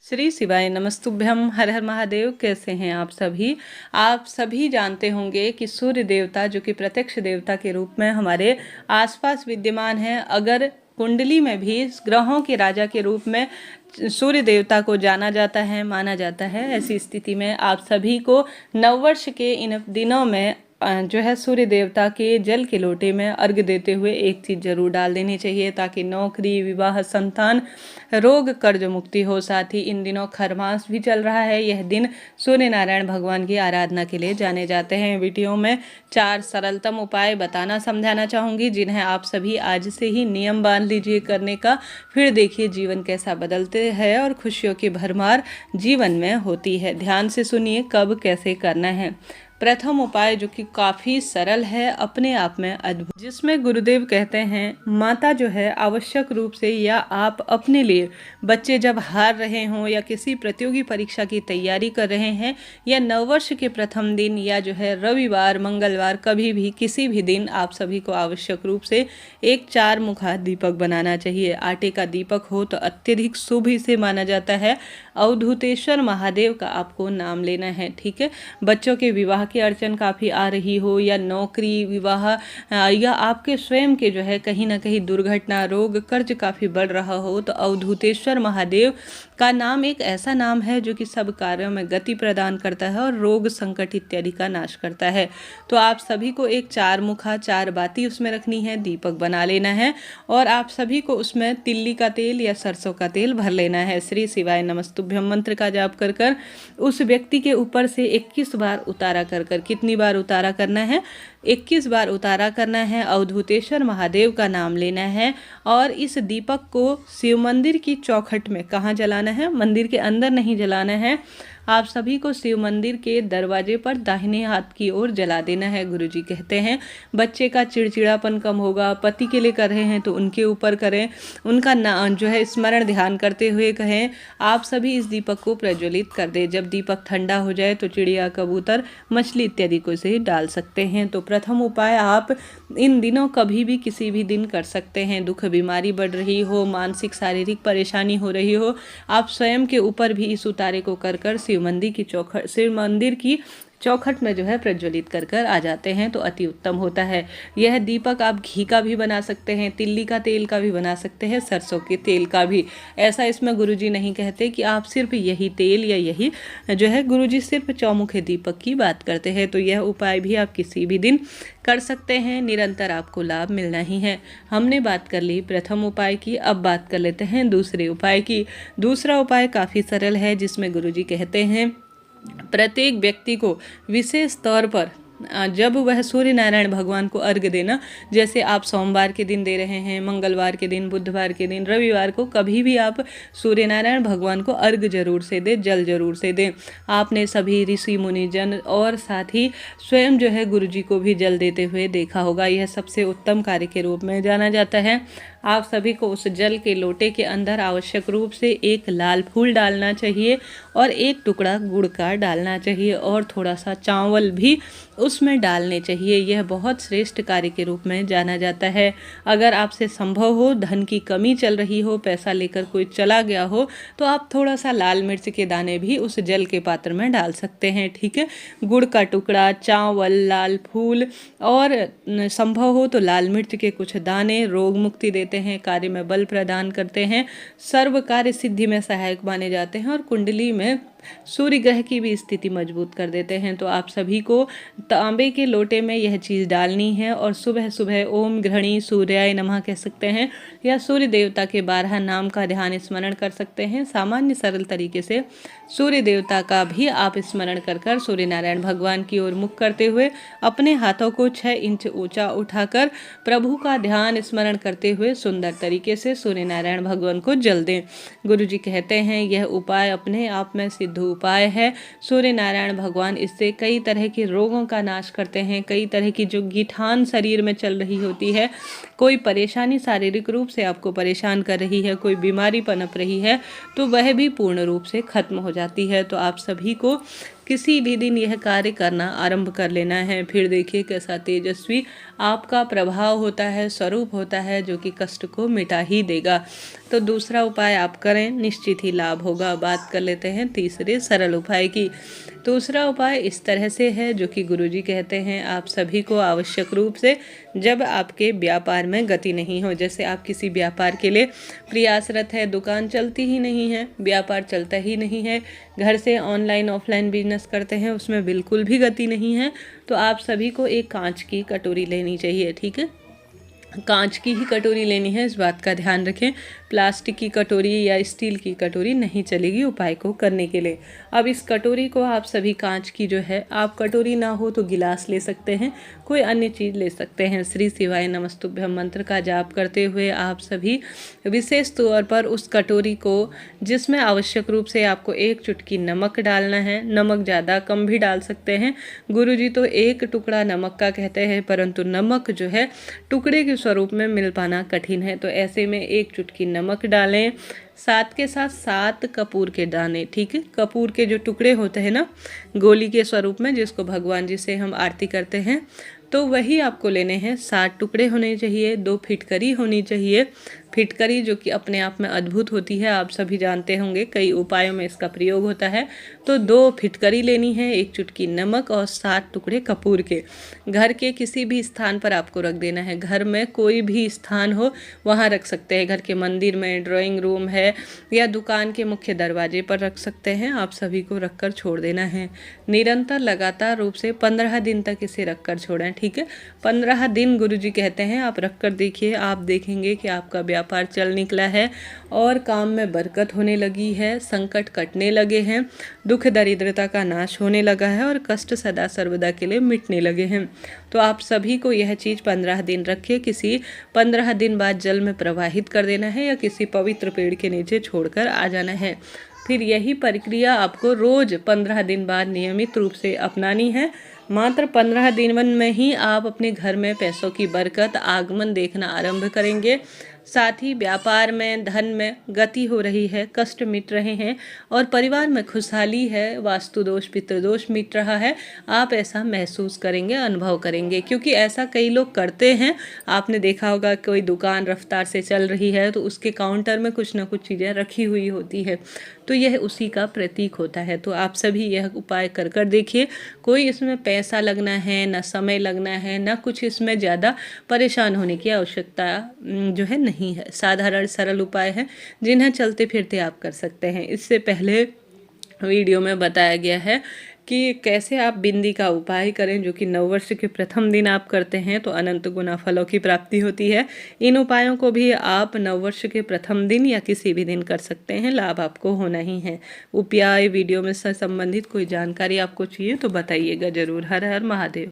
श्री शिवाय नमस्तुभ्यम। हर हर महादेव। कैसे हैं आप सभी? आप सभी जानते होंगे कि सूर्य देवता जो कि प्रत्यक्ष देवता के रूप में हमारे आसपास विद्यमान है, अगर कुंडली में भी ग्रहों के राजा के रूप में सूर्य देवता को जाना जाता है, माना जाता है। ऐसी स्थिति में आप सभी को नववर्ष के इन दिनों में जो है सूर्य देवता के जल के लोटे में अर्घ्य देते हुए एक चीज़ जरूर डाल देनी चाहिए, ताकि नौकरी, विवाह, संतान, रोग, कर्ज मुक्ति हो। साथ ही इन दिनों खरमास भी चल रहा है। यह दिन सूर्य नारायण भगवान की आराधना के लिए जाने जाते हैं। वीडियो में 4 सरलतम उपाय बताना समझाना चाहूँगी, जिन्हें आप सभी आज से ही नियम बांध लीजिए करने का। फिर देखिए जीवन कैसा बदलते हैं और खुशियों की भरमार जीवन में होती है। ध्यान से सुनिए कब कैसे करना है। प्रथम उपाय जो कि काफ़ी सरल है, अपने आप में अद्भुत, जिसमें गुरुदेव कहते हैं माता जो है आवश्यक रूप से, या आप अपने लिए, बच्चे जब हार रहे हों या किसी प्रतियोगी परीक्षा की तैयारी कर रहे हैं, या नववर्ष के प्रथम दिन, या जो है रविवार, मंगलवार, कभी भी किसी भी दिन आप सभी को आवश्यक रूप से एक 4 मुखा दीपक बनाना चाहिए। आटे का दीपक हो तो अत्यधिक शुभ इसे माना जाता है। अवधूतेश्वर महादेव का आपको नाम लेना है, ठीक है। बच्चों के विवाह की अड़चन काफ़ी आ रही हो, या नौकरी, विवाह, या आपके स्वयं के जो है कहीं ना कहीं दुर्घटना, रोग, कर्ज काफ़ी बढ़ रहा हो, तो अवधूतेश्वर महादेव का नाम एक ऐसा नाम है जो कि सब कार्यों में गति प्रदान करता है और रोग, संकट इत्यादि का नाश करता है। तो आप सभी को एक 4 मुखा, 4 बाती उसमें रखनी है, दीपक बना लेना है, और आप सभी को उसमें तिल्ली का तेल या सरसों का तेल भर लेना है। श्री शिवाय नमस्तुभ्यम मंत्र का जाप कर कर उस व्यक्ति के ऊपर से 21 बार उतारा कर कर, कितनी बार उतारा करना है? 21 बार उतारा करना है। अवधूतेश्वर महादेव का नाम लेना है, और इस दीपक को शिव मंदिर की चौखट में, कहाँ जलाना है? मंदिर के अंदर नहीं जलाना है। आप सभी को शिव मंदिर के दरवाजे पर दाहिने हाथ की ओर जला देना है। गुरुजी कहते हैं बच्चे का चिड़चिड़ापन कम होगा। पति के लिए कर रहे हैं तो उनके ऊपर करें, उनका नाम जो है स्मरण ध्यान करते हुए कहें। आप सभी इस दीपक को प्रज्वलित कर दें। जब दीपक ठंडा हो जाए तो चिड़िया, कबूतर, मछली इत्यादि को इसे डाल सकते हैं। तो प्रथम उपाय आप इन दिनों कभी भी किसी भी दिन कर सकते हैं। दुख, बीमारी बढ़ रही हो, मानसिक शारीरिक परेशानी हो रही हो, आप स्वयं के ऊपर भी इस उतारे को कर कर शिव मंदिर की चौखट में जो है प्रज्वलित कर कर आ जाते हैं, तो अति उत्तम होता है। यह दीपक आप घी का भी बना सकते हैं, तिल्ली का तेल का भी बना सकते हैं, सरसों के तेल का भी। ऐसा इसमें गुरुजी नहीं कहते कि आप सिर्फ यही तेल या यही जो है, गुरुजी सिर्फ चौमुखे दीपक की बात करते हैं। तो यह उपाय भी आप किसी भी दिन कर सकते हैं, निरंतर आपको लाभ मिलना ही है। हमने बात कर ली प्रथम उपाय की, अब बात कर लेते हैं दूसरे उपाय की। दूसरा उपाय काफ़ी सरल है, जिसमें गुरुजी कहते हैं प्रत्येक व्यक्ति को विशेष तौर पर जब वह सूर्य नारायण भगवान को अर्घ्य देना, जैसे आप सोमवार के दिन दे रहे हैं, मंगलवार के दिन, बुधवार के दिन, रविवार को, कभी भी आप सूर्य नारायण भगवान को अर्घ्य जरूर से दें, जल जरूर से दें। आपने सभी ऋषि मुनिजन और साथ ही स्वयं जो है गुरुजी को भी जल देते हुए देखा होगा। यह सबसे उत्तम कार्य के रूप में जाना जाता है। आप सभी को उस जल के लोटे के अंदर आवश्यक रूप से एक लाल फूल डालना चाहिए, और एक टुकड़ा गुड़ का डालना चाहिए, और थोड़ा सा चावल भी उसमें डालने चाहिए। यह बहुत श्रेष्ठ कार्य के रूप में जाना जाता है। अगर आपसे संभव हो, धन की कमी चल रही हो, पैसा लेकर कोई चला गया हो, तो आप थोड़ा सा लाल मिर्च के दाने भी उस जल के पात्र में डाल सकते हैं, ठीक है। गुड़ का टुकड़ा, चावल, लाल फूल, और संभव हो तो लाल मिर्च के कुछ दाने रोग मुक्ति देते हैं, कार्य में बल प्रदान करते हैं, सर्व कार्य सिद्धि में सहायक माने जाते हैं, और कुंडली में सूर्य ग्रह की भी स्थिति मजबूत कर देते हैं। तो आप सभी को तांबे के लोटे में यह चीज़ डालनी है, और सुबह सुबह ओम गृहणी सूर्याय नमः कह सकते हैं, या सूर्य देवता के 12 नाम का ध्यान स्मरण कर सकते हैं। सामान्य सरल तरीके से सूर्य देवता का भी आप स्मरण कर कर सूर्य नारायण भगवान की ओर मुख करते हुए अपने हाथों को 6 इंच ऊंचा उठाकर प्रभु का ध्यान स्मरण करते हुए सुंदर तरीके से सूर्य नारायण भगवान को जल दें। गुरुजी कहते हैं यह उपाय अपने आप में सिद्ध उपाय है। सूर्य नारायण भगवान इससे कई तरह के रोगों का नाश करते हैं। कई तरह की जो गिठान शरीर में चल रही होती है, कोई परेशानी शारीरिक रूप से आपको परेशान कर रही है, कोई बीमारी पनप रही है, तो वह भी पूर्ण रूप से खत्म हो जाती है। तो आप सभी को किसी भी दिन यह कार्य करना आरंभ कर लेना है। फिर देखिए कैसा तेजस्वी आपका प्रभाव होता है, स्वरूप होता है, जो कि कष्ट को मिटा ही देगा। तो दूसरा उपाय आप करें, निश्चित ही लाभ होगा। बात कर लेते हैं तीसरे सरल उपाय की। दूसरा उपाय इस तरह से है, जो कि गुरुजी कहते हैं आप सभी को आवश्यक रूप से, जब आपके व्यापार में गति नहीं हो, जैसे आप किसी व्यापार के लिए प्रयासरत है, दुकान चलती ही नहीं है, व्यापार चलता ही नहीं है, घर से ऑनलाइन ऑफलाइन बिजनेस करते हैं, उसमें बिल्कुल भी गति नहीं है, तो आप सभी को एक कांच की कटोरी लेनी चाहिए। ठीक है, कांच की ही कटोरी लेनी है, इस बात का ध्यान रखें। प्लास्टिक की कटोरी या स्टील की कटोरी नहीं चलेगी उपाय को करने के लिए। अब इस कटोरी को आप सभी, कांच की जो है, आप कटोरी ना हो तो गिलास ले सकते हैं, कोई अन्य चीज़ ले सकते हैं। श्री शिवाय नमस्तुभ्यम मंत्र का जाप करते हुए आप सभी विशेष तौर पर उस कटोरी को, जिसमें आवश्यक रूप से आपको 1 चुटकी नमक डालना है, नमक ज़्यादा कम भी डाल सकते हैं। गुरुजी तो 1 टुकड़ा नमक का कहते हैं, परंतु नमक जो है टुकड़े के स्वरूप में मिल पाना कठिन है, तो ऐसे में 1 चुटकी नमक डालें, साथ के साथ 7 कपूर के दाने। ठीक है, कपूर के जो टुकड़े होते हैं ना, गोली के स्वरूप में, जिसको भगवान जी से हम आरती करते हैं, तो वही आपको लेने हैं। 7 टुकड़े होने चाहिए, 2 फिटकरी होनी चाहिए। फिटकरी जो कि अपने आप में अद्भुत होती है, आप सभी जानते होंगे, कई उपायों में इसका प्रयोग होता है। तो 2 फिटकरी लेनी है, 1 चुटकी नमक और 7 टुकड़े कपूर के। घर के किसी भी स्थान पर आपको रख देना है, घर में कोई भी स्थान हो वहाँ रख सकते हैं, घर के मंदिर में, ड्राइंग रूम है, या दुकान के मुख्य दरवाजे पर रख सकते हैं। आप सभी को रख कर छोड़ देना है। निरंतर लगातार रूप से 15 दिन तक इसे रख कर छोड़ें। ठीक है, 15 दिन गुरुजी कहते हैं, आप रख कर देखिए, आप देखेंगे कि आपका व्यापार चल निकला है और काम में बरकत होने लगी है, संकट कटने लगे हैं, दुख दरिद्रता का नाश होने लगा है और कष्ट सदा सर्वदा के लिए मिटने लगे हैं। तो आप सभी को यह चीज़ 15 दिन रखिए, किसी 15 दिन बाद जल में प्रवाहित कर देना है या किसी पवित्र पेड़ के नीचे छोड़कर आ जाना है। फिर यही प्रक्रिया आपको रोज़ 15 दिन बाद नियमित रूप से अपनानी है। मात्र 15 दिन में ही आप अपने घर में पैसों की बरकत, आगमन देखना आरंभ करेंगे। साथ ही व्यापार में, धन में गति हो रही है, कष्ट मिट रहे हैं और परिवार में खुशहाली है, वास्तु दोष, पितृदोष मिट रहा है। आप ऐसा महसूस करेंगे, अनुभव करेंगे, क्योंकि ऐसा कई लोग करते हैं। आपने देखा होगा, कोई दुकान रफ्तार से चल रही है तो उसके काउंटर में कुछ ना कुछ चीज़ें रखी हुई होती है, तो यह उसी का प्रतीक होता है। तो आप सभी यह उपाय कर कर देखिए। कोई इसमें पैसा लगना है, ना समय लगना है, ना कुछ इसमें ज़्यादा परेशान होने की आवश्यकता जो है नहीं है। साधारण सरल उपाय है, जिन्हें चलते फिरते आप कर सकते हैं। इससे पहले वीडियो में बताया गया है कि कैसे आप बिंदी का उपाय करें, जो कि नववर्ष के प्रथम दिन आप करते हैं तो अनंत गुना फलों की प्राप्ति होती है। इन उपायों को भी आप नववर्ष के प्रथम दिन या किसी भी दिन कर सकते हैं, लाभ आपको होना ही है। उपाय वीडियो में से संबंधित कोई जानकारी आपको चाहिए तो बताइएगा ज़रूर। हर हर महादेव।